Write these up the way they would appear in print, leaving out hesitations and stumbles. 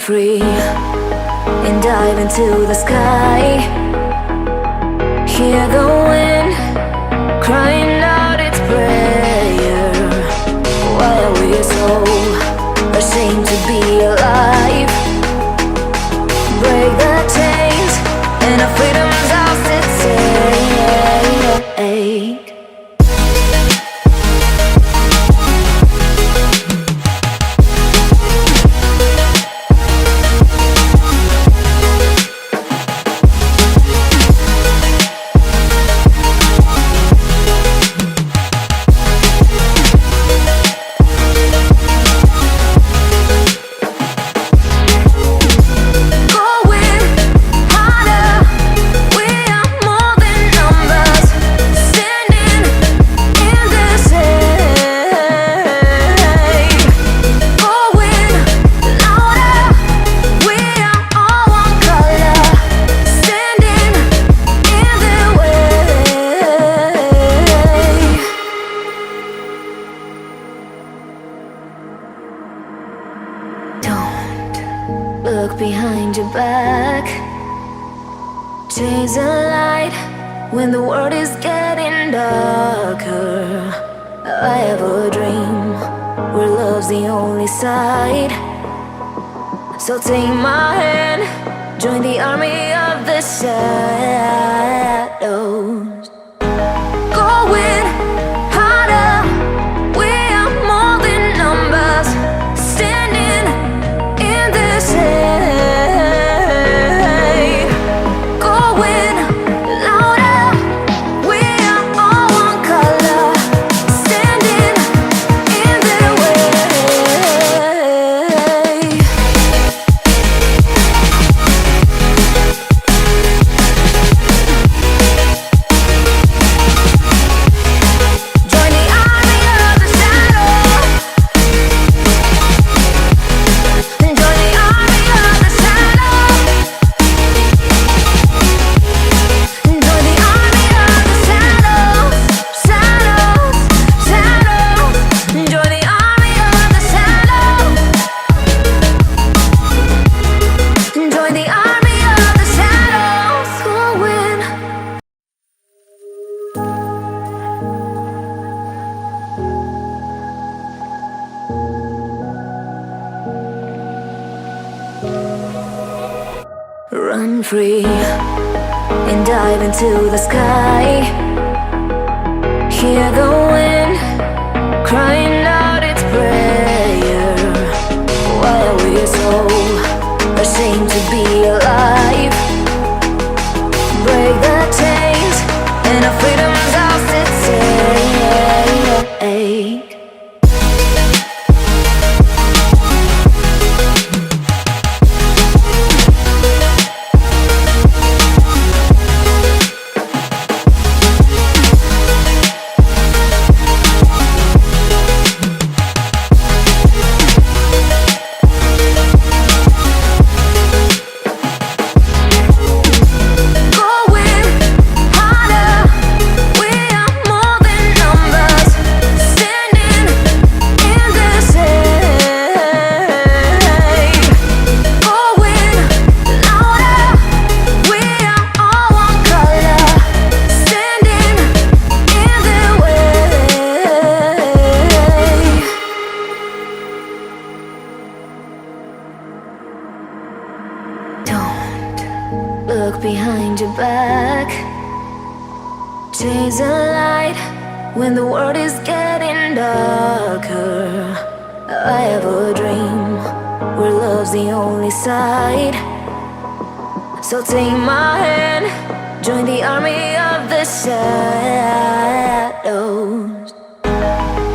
free and dive into the sky. Hear the wind crying out its prayer. Why are we so ashamed to be alive? Break the chains and our freedom's ours to take. Look behind your back. Chase a light when the world is getting darker. I have a dream where love's the only side. So take my hand, join the army of the shadows. Going harder, we are more than numbers. Standing in the shade. Going louder, we are all one color. Standing in the way. Join the army of the shadow. Join the army of the shadow. Join the army of the shadows, shadows, shadows. Join the army of the shadows. Join the army of the shadows. Going. Run free and dive into the sky. Hear the wind crying out its prayer. Why are we so ashamed to be alive? Break the chains and our freedom's ours to take. Going harder, we are more than numbers. Standing in the shade. Going louder, we are all one color. Standing in the way. Don't look behind your back. Chase a light when the world is getting darker. I have a dream where love's the only side. So take my hand, join the army of the shadows.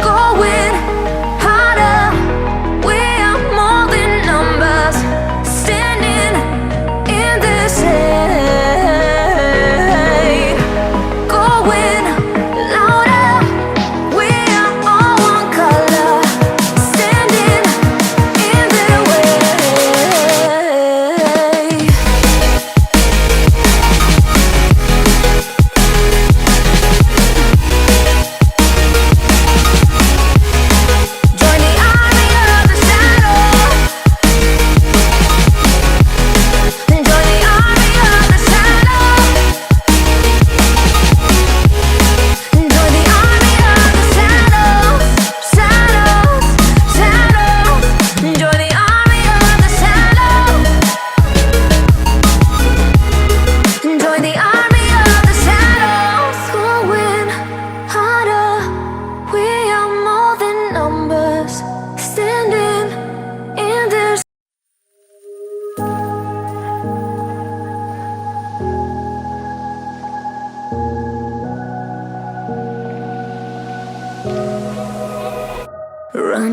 Going harder, we are more than numbers. Standing in the shade. Going louder, we are all one color. Standing in the way.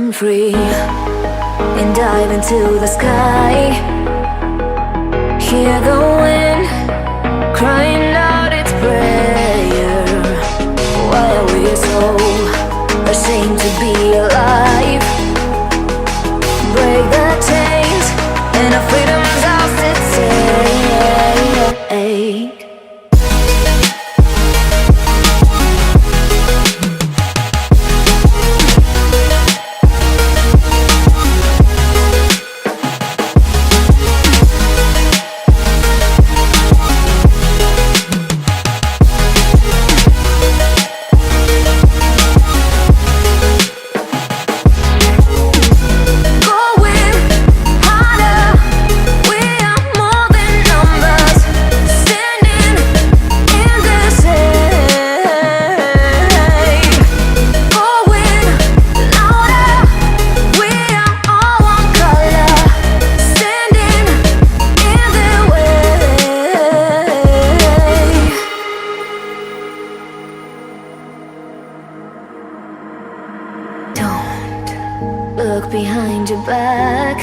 Run free and dive into the sky. Hear the wind crying out its prayer. Why are we so ashamed to be alive? Break the chains and our freedom's ours to take. Look behind your back.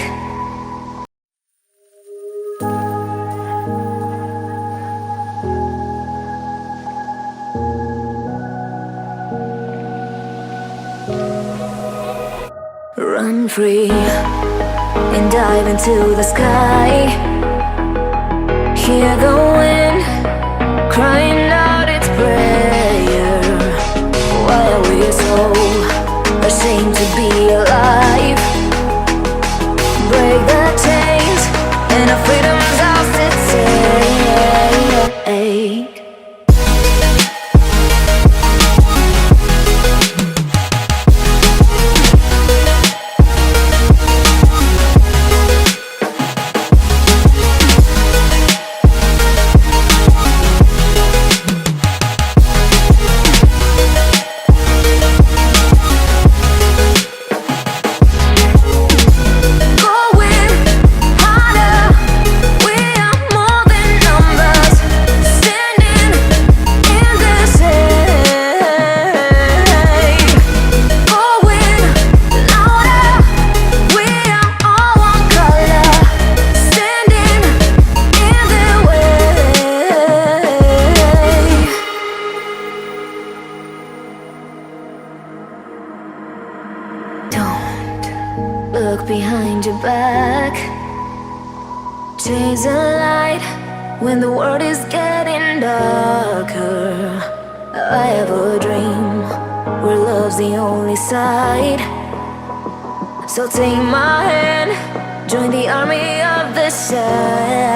Run free and dive into the sky. Hear the wind crying out its prayer. Why are we so ashamed to be alive? Break the chains and our freedom's ours to take. Look behind your back. Chase a light when the world is getting darker. I have a dream where love's the only side. So take my hand, join the army of the shadows.